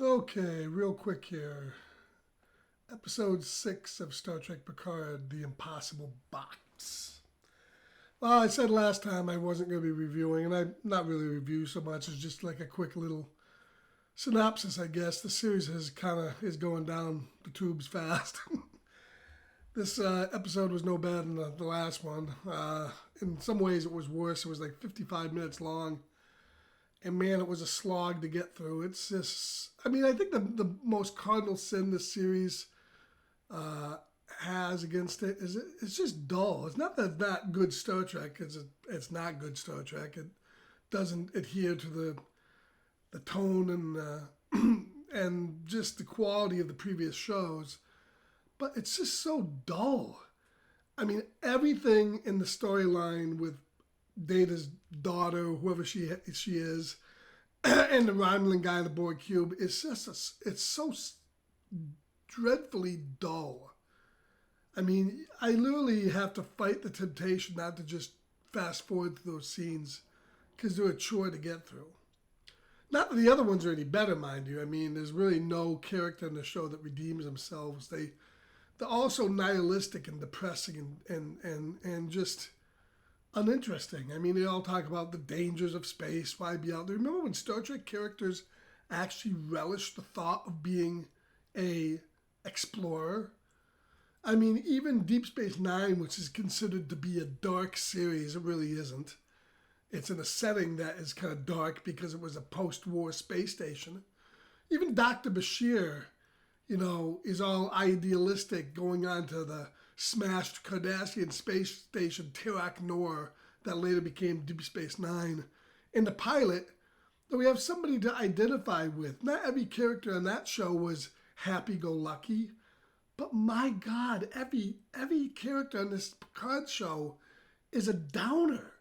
Okay, real quick here. Episode 6 of Star Trek Picard, The Impossible Box. Well, I said last time I wasn't going to be reviewing, and I not really review so much as just like a quick little synopsis, I guess. The series is going down the tubes fast. This episode was no better than the last one. In some ways, it was worse. It was like 55 minutes long. And man, it was a slog to get through. It's just, I mean, I think the most cardinal sin this series uh, has against it is it's just dull. It's not that it's not good Star Trek. It's not good Star Trek. It doesn't adhere to the tone and just the quality of the previous shows. But it's just so dull. I mean, everything in the storyline with Data's daughter, whoever she is, and the Romulan guy in the Borg cube is just it's so dreadfully dull. I mean, I literally have to fight the temptation not to just fast forward through those scenes because they're a chore to get through. Not that the other ones are any better, mind you. I mean, there's really no character in the show that redeems themselves. They're also nihilistic and depressing and just uninteresting. I mean, they all talk about the dangers of space, why be out there. Remember when Star Trek characters actually relished the thought of being a explorer? I mean, even Deep Space Nine, which is considered to be a dark series, it really isn't. It's in a setting that is kind of dark because it was a post-war space station. Even Dr. Bashir, is all idealistic going on to the smashed Cardassian space station Tirak Nor that later became Deep Space Nine. In the pilot, that we have somebody to identify with. Not every character on that show was happy-go-lucky, but my God, every character on this Picard show is a downer.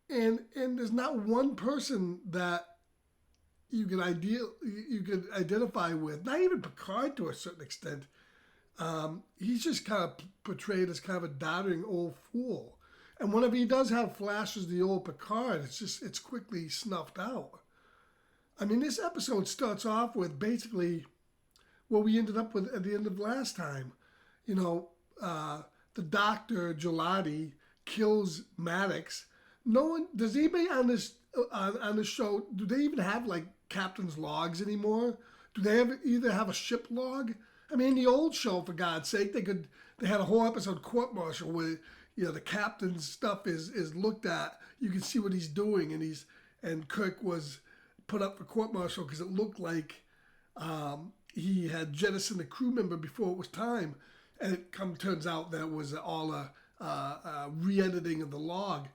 And there's not one person that you could identify with. Not even Picard to a certain extent. He's just kind of portrayed as kind of a doddering old fool. And whenever he does have flashes of the old Picard, it's quickly snuffed out. I mean, this episode starts off with basically what we ended up with at the end of last time. You know, the doctor Gelati kills Maddox. No one does anybody on this on the show. Do they even have like captain's logs anymore? Do they either have a ship log? I mean, the old show, for God's sake, they had a whole episode court martial where the captain's stuff is looked at. You can see what he's doing, and Kirk was put up for court martial because it looked like he had jettisoned a crew member before it was time, and it turns out that was all a re-editing of the log.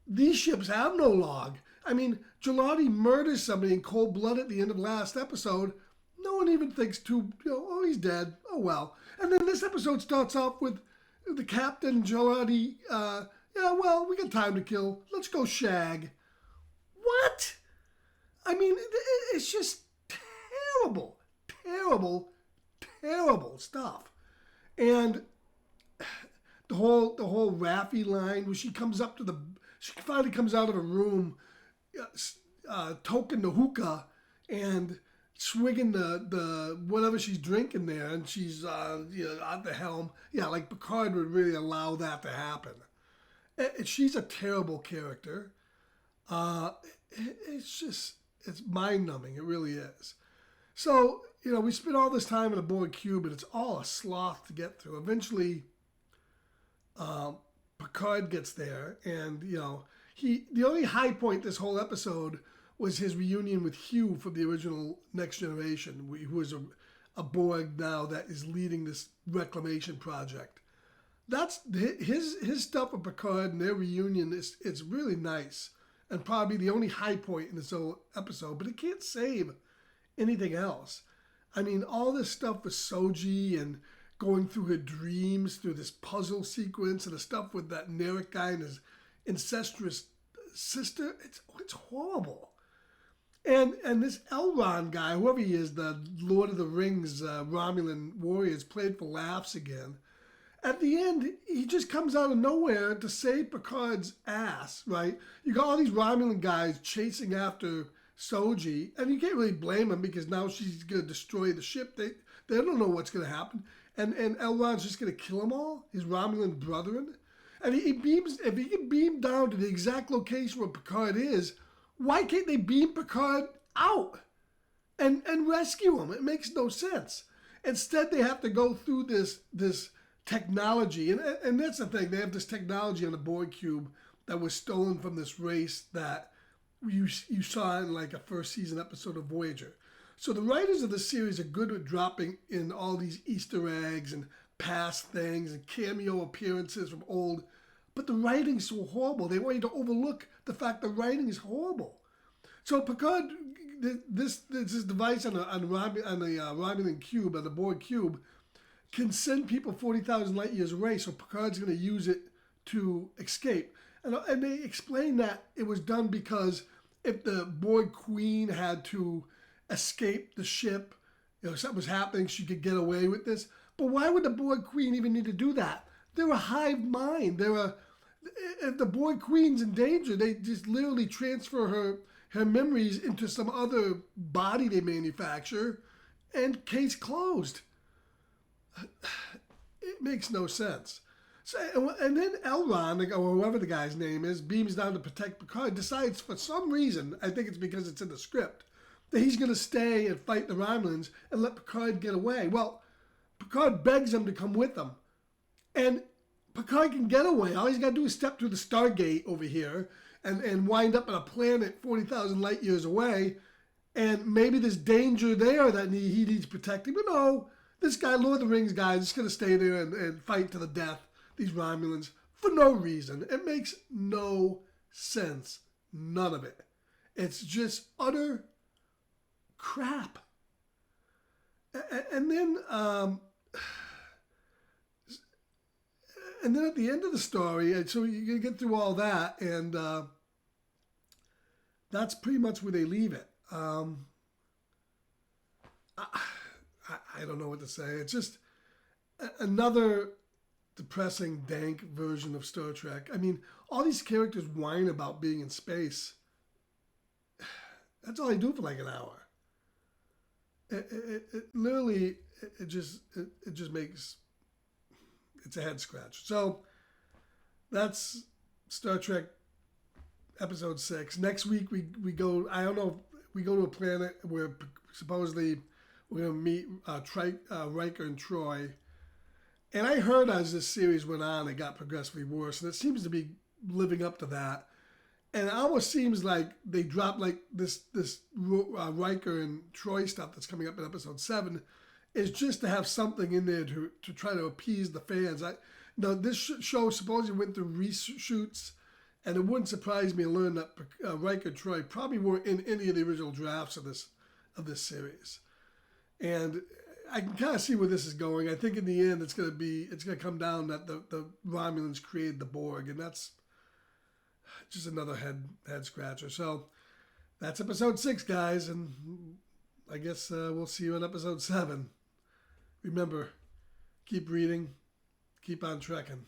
These ships have no log. I mean, Gelati murders somebody in cold blood at the end of last episode. No one even thinks oh, he's dead. Oh, well. And then this episode starts off with the captain, Gelati, yeah, well, we got time to kill. Let's go shag. What? I mean, it's just terrible, terrible, terrible stuff. And the whole Raffi line where she finally comes out of a room, toking the hookah and swigging the whatever she's drinking there, and she's at the helm. Yeah, like Picard would really allow that to happen. She's a terrible character. It's mind numbing. It really is. So we spent all this time in a Borg cube, and it's all a sloth to get through. Eventually, Picard gets there, and the only high point this whole episode was his reunion with Hugh from the original Next Generation, who is a Borg now that is leading this reclamation project. That's his stuff with Picard and their reunion. It's really nice and probably the only high point in this whole episode, but it can't save anything else. I mean, all this stuff with Soji and going through her dreams, through this puzzle sequence, and the stuff with that Narek guy and his incestuous sister, it's horrible. And this Elrond guy, whoever he is, the Lord of the Rings Romulan warrior, is played for laughs again. At the end, he just comes out of nowhere to save Picard's ass, right? You got all these Romulan guys chasing after Soji, and you can't really blame him because now she's going to destroy the ship. They don't know what's going to happen, and Elrond's just going to kill them all. His Romulan brethren, and he beams. If he can beam down to the exact location where Picard is, why can't they beam Picard out and rescue him? It makes no sense. Instead, they have to go through this technology, and that's the thing. They have this technology on the Borg cube that was stolen from this race that you saw in like a first season episode of Voyager. So the writers of the series are good at dropping in all these Easter eggs and past things and cameo appearances from old, but the writing's so horrible. They want you to overlook the fact the writing is horrible. So Picard, this device on the Romulan cube, on the Borg cube, can send people 40,000 light years away. So Picard's going to use it to escape. And they explain that it was done because if the Borg Queen had to escape the ship, something was happening, she could get away with this. But why would the Borg Queen even need to do that? They're a hive mind. If the Borg Queen's in danger, they just literally transfer her memories into some other body they manufacture, and case closed. It makes no sense. So, and then Elrond, or whoever the guy's name is, beams down to protect Picard, decides for some reason, I think it's because it's in the script, that he's going to stay and fight the Romulans and let Picard get away. Well, Picard begs him to come with him. And Picard can get away. All he's got to do is step through the Stargate over here and wind up on a planet 40,000 light years away. And maybe there's danger there that he needs protecting. But no, this guy, Lord of the Rings guy, is just going to stay there and fight to the death these Romulans for no reason. It makes no sense. None of it. It's just utter crap. And then at the end of the story, so you get through all that, and that's pretty much where they leave it. I don't know what to say. It's just another depressing, dank version of Star Trek. I mean, all these characters whine about being in space. That's all they do for like an hour. It literally, it just makes, it's a head scratch. So that's Star Trek episode 6. Next week we go, I don't know, we go to a planet where supposedly we're going to meet Riker and Troy. And I heard as this series went on, it got progressively worse. And it seems to be living up to that. And it almost seems like they dropped like this Riker and Troy stuff that's coming up in episode 7 is just to have something in there to try to appease the fans. This show supposedly went through reshoots, and it wouldn't surprise me to learn that Riker and Troy probably weren't in any of the original drafts of this series. And I can kind of see where this is going. I think in the end it's going to come down that the Romulans created the Borg, and that's just another head scratcher. So that's episode 6, guys, and I guess we'll see you in episode 7. Remember, keep reading, keep on trekking.